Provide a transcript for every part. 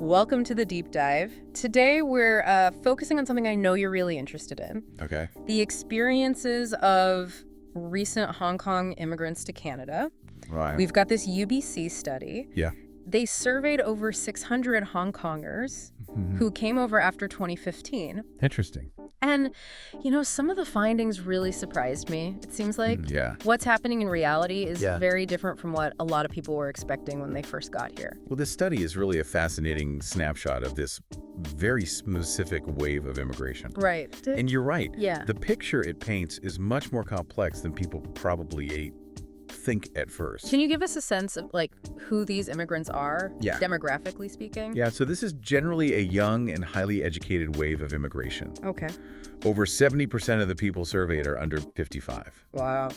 Welcome to the deep dive. Today we're focusing on something I know you're really interested in. Okay. The experiences of recent Hong Kong immigrants to Canada. Right. We've got this UBC study. Yeah. They surveyed over 600 Hong Kongers who came over after 2015. Interesting. And, some of the findings really surprised me. It seems like what's happening in reality is very different from what a lot of people were expecting when they first got here. Well, this study is really a fascinating snapshot of this very specific wave of immigration. Right. And you're right. Yeah. The picture it paints is much more complex than people probably think at first. Can you give us a sense of, who these immigrants are, demographically speaking? Yeah, so this is generally a young and highly educated wave of immigration. Okay. Over 70% of the people surveyed are under 55. Wow.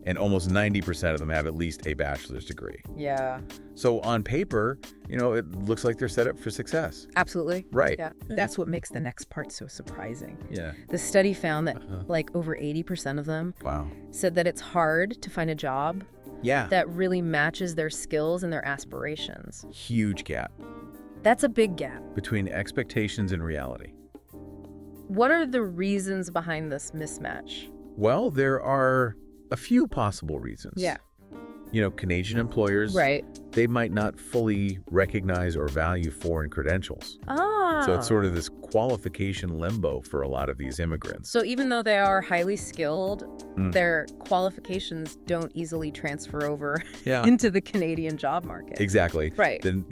And almost 90% of them have at least a bachelor's degree. Yeah. So on paper, it looks like they're set up for success. Absolutely. Right. Yeah. That's what makes the next part so surprising. Yeah. The study found that over 80% of them said that it's hard to find a job that really matches their skills and their aspirations. Huge gap That's a big gap. between expectations and reality. What are the reasons behind this mismatch? Well, there are a few possible reasons. Yeah. Canadian employers, Right. they might not fully recognize or value foreign credentials. Ah. So it's sort of this qualification limbo for a lot of these immigrants. So even though they are highly skilled, their qualifications don't easily transfer over into the Canadian job market. Exactly. Right. Then,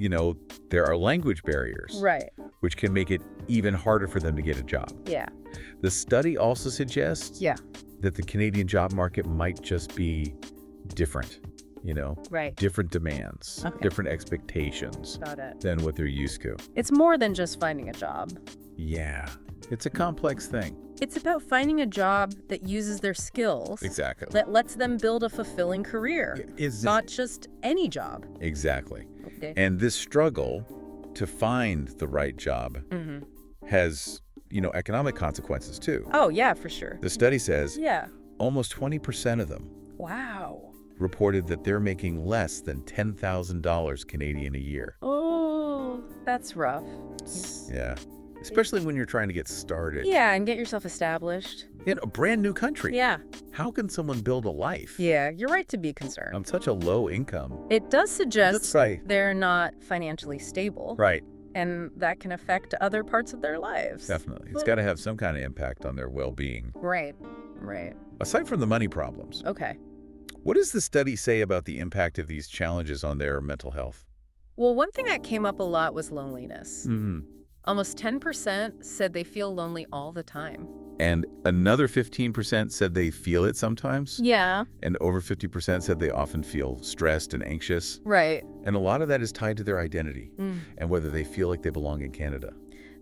there are language barriers. Right. Which can make it even harder for them to get a job. Yeah. The study also suggests that the Canadian job market might just be different, Right. different demands, Okay. different expectations Got it. than what they're used to. It's more than just finding a job. Yeah, it's a complex thing. It's about finding a job that uses their skills. Exactly. That lets them build a fulfilling career. Not just any job. Exactly. Okay. And this struggle to find the right job has, economic consequences too. Oh, yeah, for sure. The study says Yeah. almost 20% of them Wow. reported that they're making less than $10,000 Canadian a year. Oh, that's rough. Yeah. Especially when you're trying to get started Yeah, and get yourself established. in a brand new country. Yeah. How can someone build a life Yeah, you're right to be concerned. on such a low income? It does suggest That's right. they're not financially stable. Right. And that can affect other parts of their lives. Definitely. It's got to have some kind of impact on their well-being. Right. Right. Aside from the money problems, Okay. what does the study say about the impact of these challenges on their mental health? Well, one thing that came up a lot was loneliness. Mm-hmm. Almost 10% said they feel lonely all the time. And another 15% said they feel it sometimes. Yeah. And over 50% said they often feel stressed and anxious. Right. And a lot of that is tied to their identity and whether they feel like they belong in Canada.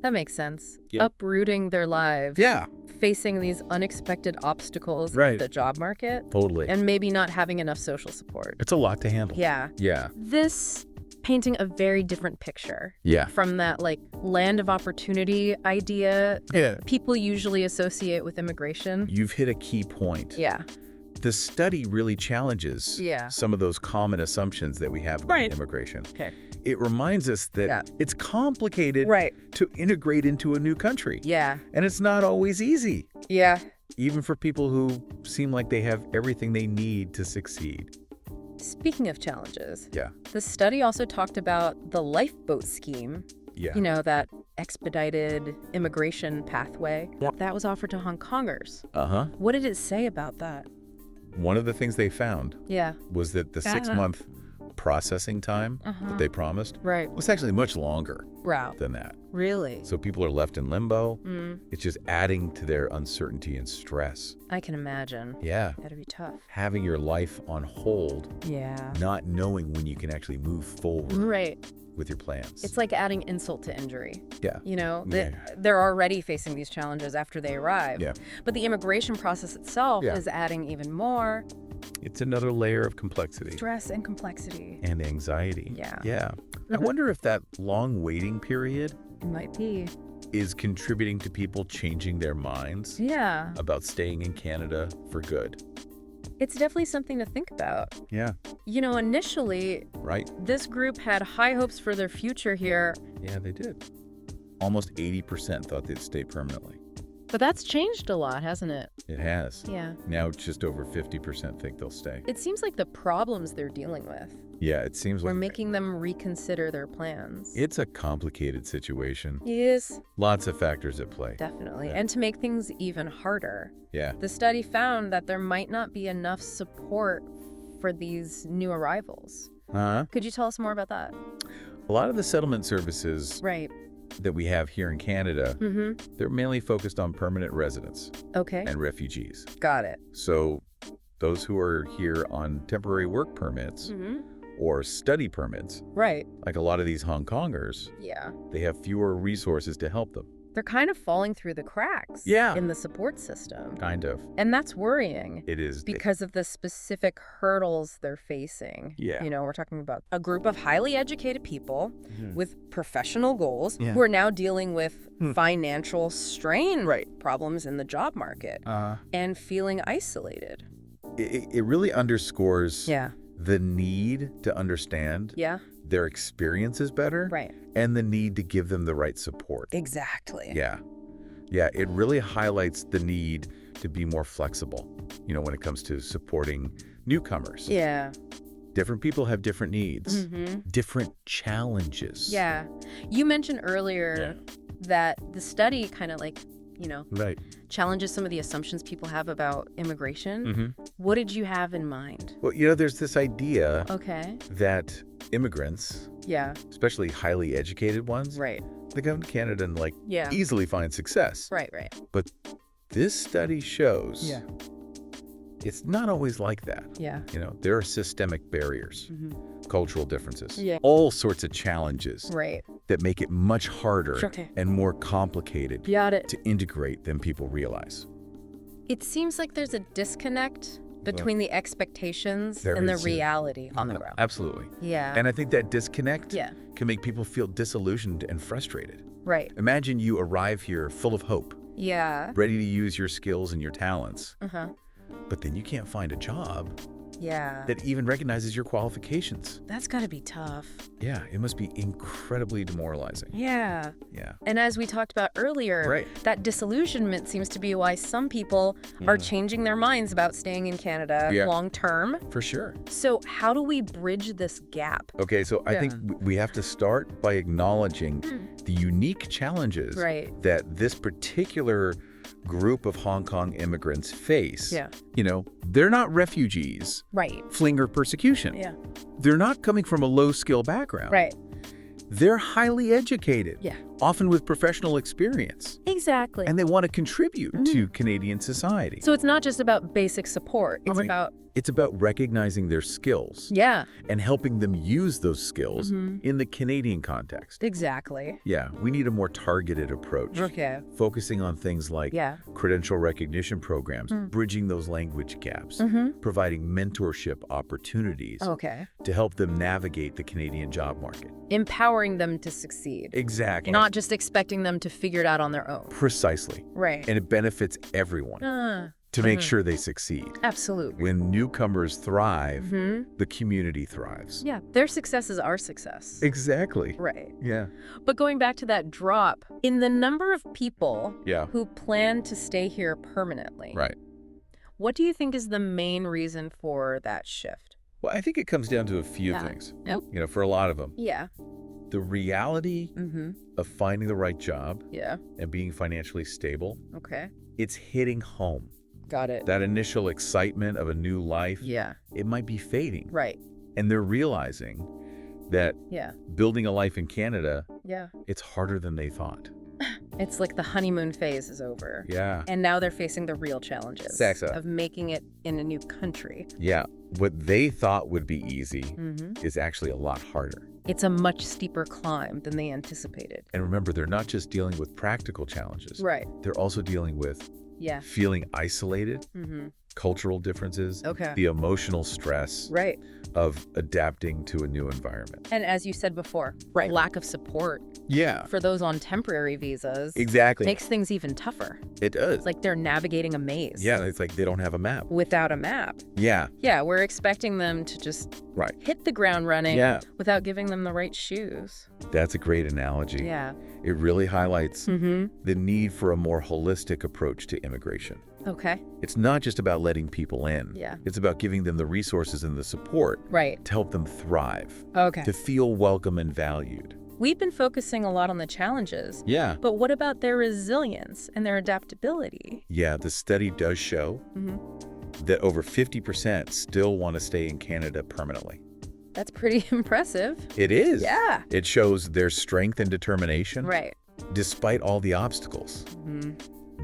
That makes sense. Yeah. Uprooting their lives. Yeah. Facing these unexpected obstacles Right. in the job market. Totally. And maybe not having enough social support. It's a lot to handle. Yeah. Yeah. This painting a very different picture Yeah. from that land of opportunity idea Yeah. people usually associate with immigration. You've hit a key point. Yeah. The study really challenges some of those common assumptions that we have about immigration. Okay. It reminds us that it's complicated to integrate into a new country. Yeah. And it's not always easy, Yeah. even for people who seem like they have everything they need to succeed. Speaking of challenges, Yeah. the study also talked about the lifeboat scheme. Yeah. That expedited immigration pathway that was offered to Hong Kongers. Uh-huh. What did it say about that? One of the things they found Yeah. was that the 6-month processing time that they promised Right. was actually much longer Wow. than that. Really? So people are left in limbo. It's just adding to their uncertainty and stress. I can imagine. Yeah. That'd be tough. Having your life on hold, Yeah. not knowing when you can actually move forward Right. with your plans. It's like adding insult to injury. Yeah. They're already facing these challenges after they arrive. Yeah. But the immigration process itself Yeah. is adding even more It's another layer of complexity stress and complexity. and anxiety. Yeah. Yeah. I wonder if that long waiting period It might be. is contributing to people changing their minds Yeah. about staying in Canada for good. It's definitely something to think about. Yeah. Initially, this group had high hopes for their future here. Yeah, they did. Almost 80% thought they'd stay permanently. But that's changed a lot, hasn't it? It has. Yeah. Now just over 50% think they'll stay. It seems like the problems they're dealing with. Yeah, it seems like... We're making them reconsider their plans. It's a complicated situation. Yes. Lots of factors at play. Definitely. Yeah. And to make things even harder, the study found that there might not be enough support for these new arrivals. Could you tell us more about that? A lot of the settlement services that we have here in Canada, they're mainly focused on permanent residents and refugees. Got it. So those who are here on temporary work permits or study permits, like a lot of these Hong Kongers, they have fewer resources to help them. They're kind of falling through the cracks in the support system. Kind of. And that's worrying. It is. Because of the specific hurdles they're facing. Yeah. We're talking about a group of highly educated people with professional goals who are now dealing with financial strain problems in the job market and feeling isolated. It really underscores the need to understand their experiences better and the need to give them the right support. Exactly. Yeah, it really highlights the need to be more flexible, when it comes to supporting newcomers. Yeah. Different people have different needs, different challenges. Yeah. You mentioned earlier that the study kind of challenges some of the assumptions people have about immigration. What did you have in mind? Well, there's this idea that immigrants, especially highly educated ones, they come to Canada and easily find success. Right. But this study shows it's not always like that. Yeah. There are systemic barriers, cultural differences, all sorts of challenges that make it much harder and more complicated to integrate than people realize. It seems like there's a disconnect between the expectations and the reality on the ground. Absolutely. Yeah. And I think that disconnect can make people feel disillusioned and frustrated. Right. Imagine you arrive here full of hope. Yeah. Ready to use your skills and your talents. But then you can't find a job that even recognizes your qualifications. That's got to be tough. Yeah, it must be incredibly demoralizing. Yeah. Yeah. And as we talked about earlier, that disillusionment seems to be why some people are changing their minds about staying in Canada long term. For sure. So how do we bridge this gap? Okay, so I think we have to start by acknowledging the unique challenges that this particular group of Hong Kong immigrants face. Yeah. They're not refugees. Fleeing persecution. Yeah. They're not coming from a low-skill background. They're highly educated. Often with professional experience. Exactly. And they want to contribute to Canadian society. So it's not just about basic support. It's about recognizing their skills. And helping them use those skills in the Canadian context. Exactly. Yeah, we need a more targeted approach. Focusing on things like credential recognition programs, bridging those language gaps, providing mentorship opportunities to help them navigate the Canadian job market. Empowering them to succeed. Exactly. Not just expecting them to figure it out on their own. Precisely. And it benefits everyone to make sure they succeed. Absolutely. When newcomers thrive, the community thrives. Yeah, their success is our success. Exactly. Right. Yeah. But going back to that drop, in the number of people who plan to stay here permanently, what do you think is the main reason for that shift? Well, I think it comes down to a few things, for a lot of them. The reality of finding the right job and being financially stable, it's hitting home. Got it. That initial excitement of a new life, it might be fading. And they're realizing that building a life in Canada, it's harder than they thought. It's like the honeymoon phase is over. Yeah. And now they're facing the real challenges of making it in a new country. Yeah. What they thought would be easy is actually a lot harder. It's a much steeper climb than they anticipated. And remember, they're not just dealing with practical challenges. Right. They're also dealing with feeling isolated, cultural differences, Okay. the emotional stress Right. of adapting to a new environment. And as you said before, lack of support Yeah, for those on temporary visas exactly. makes things even tougher. It does. It's like they're navigating a maze. Yeah, it's like they don't have a map. Without a map. Yeah, Yeah, we're expecting them to just right. hit the ground running Yeah. without giving them the right shoes. That's a great analogy. Yeah. It really highlights Mm-hmm. the need for a more holistic approach to immigration. Okay. It's not just about letting people in. Yeah. It's about giving them the resources and the support Right. to help them thrive, Okay. to feel welcome and valued. We've been focusing a lot on the challenges, Yeah. but what about their resilience and their adaptability? Yeah, the study does show that over 50% still want to stay in Canada permanently. That's pretty impressive. It is. Yeah. It shows their strength and determination Right. despite all the obstacles.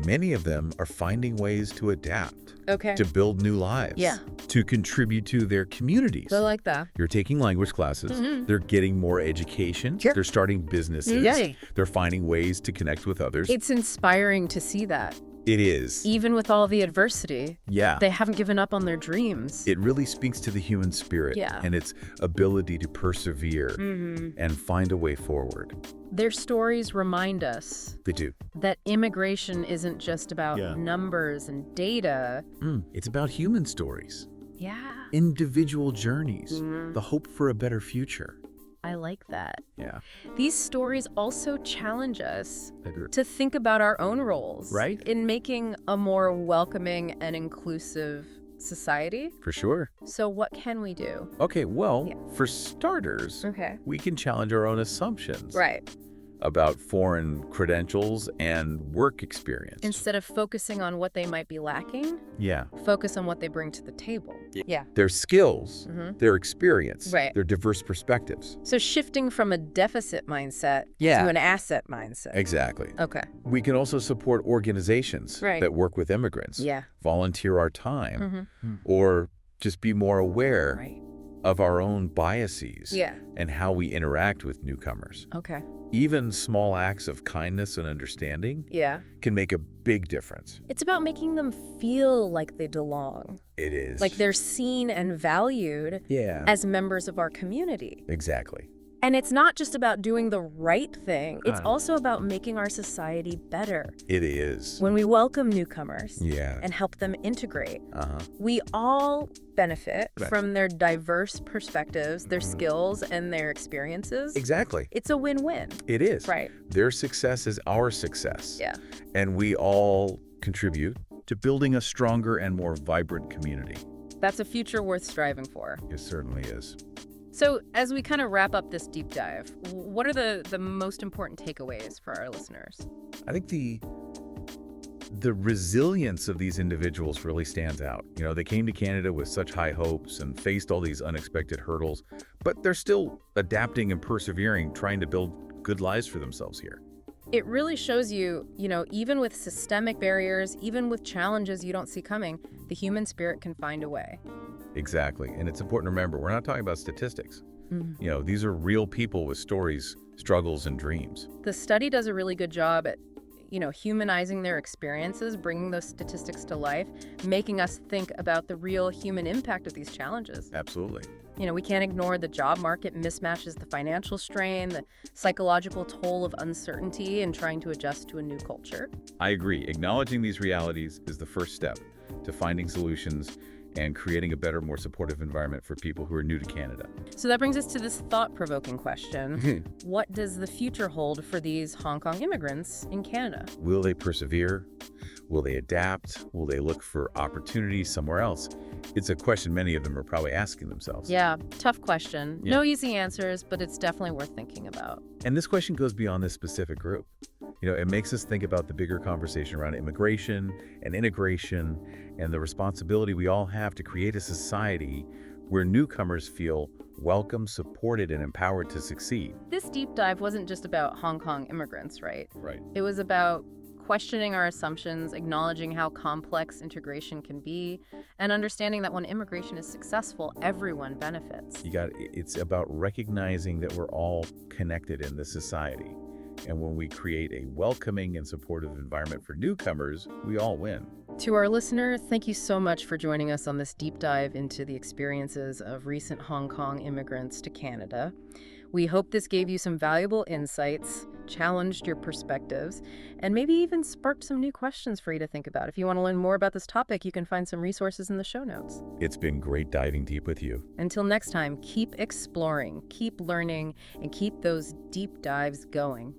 Many of them are finding ways to adapt, Okay. to build new lives, Yeah. to contribute to their communities. I like that. You're taking language classes. They're getting more education. Sure. They're starting businesses. Yay. They're finding ways to connect with others. It's inspiring to see that. It is. Even with all the adversity, Yeah. they haven't given up on their dreams. It really speaks to the human spirit Yeah. and its ability to persevere and find a way forward. Their stories remind us They do. that immigration isn't just about numbers and data. It's about human stories, Yeah, individual journeys, the hope for a better future. I like that. Yeah. These stories also challenge us Agree. to think about our own roles, Right. in making a more welcoming and inclusive society. For sure. So what can we do? Okay, well, Yeah. for starters, Okay. we can challenge our own assumptions Right. about foreign credentials and work experience. Instead of focusing on what they might be lacking, Yeah. focus on what they bring to the table. Yeah. Their skills, their experience, Right. their diverse perspectives. So shifting from a deficit mindset to an asset mindset. Exactly. Okay. We can also support organizations Right. that work with immigrants, Yeah. volunteer our time, or just be more aware Right. of our own biases Yeah. and how we interact with newcomers. Okay. Even small acts of kindness and understanding Yeah. can make a big difference. It's about making them feel like they belong, It is. like they're seen and valued Yeah. as members of our community. Exactly. And it's not just about doing the right thing. It's also about making our society better. It is. When we welcome newcomers Yeah. and help them integrate, Uh-huh. we all benefit Right. from their diverse perspectives, their skills, and their experiences. Exactly. It's a win-win. It is. Right. Their success is our success. Yeah. And we all contribute to building a stronger and more vibrant community. That's a future worth striving for. It certainly is. So as we kind of wrap up this deep dive, what are the most important takeaways for our listeners? I think the resilience of these individuals really stands out. You know, they came to Canada with such high hopes and faced all these unexpected hurdles, but they're still adapting and persevering, trying to build good lives for themselves here. It really shows you, even with systemic barriers, even with challenges you don't see coming, the human spirit can find a way. Exactly. And it's important to remember, we're not talking about statistics. You know, these are real people with stories, struggles, and dreams. The study does a really good job at, humanizing their experiences, bringing those statistics to life, making us think about the real human impact of these challenges. Absolutely. We can't ignore the job market mismatches, the financial strain, the psychological toll of uncertainty and trying to adjust to a new culture. I agree. Acknowledging these realities is the first step to finding solutions and creating a better, more supportive environment for people who are new to Canada. So that brings us to this thought-provoking question. What does the future hold for these Hong Kong immigrants in Canada? Will they persevere? Will they adapt? Will they look for opportunities somewhere else? It's a question many of them are probably asking themselves. Yeah, tough question. Yeah. No easy answers, but it's definitely worth thinking about. And this question goes beyond this specific group. It makes us think about the bigger conversation around immigration and integration and the responsibility we all have to create a society where newcomers feel welcome, supported, and empowered to succeed. This deep dive wasn't just about Hong Kong immigrants, right? Right. It was about questioning our assumptions, acknowledging how complex integration can be, and understanding that when immigration is successful, everyone benefits. It's about recognizing that we're all connected in this society. And when we create a welcoming and supportive environment for newcomers, we all win. To our listener, thank you so much for joining us on this deep dive into the experiences of recent Hong Kong immigrants to Canada. We hope this gave you some valuable insights, challenged your perspectives, and maybe even sparked some new questions for you to think about. If you want to learn more about this topic, you can find some resources in the show notes. It's been great diving deep with you. Until next time, keep exploring, keep learning, and keep those deep dives going.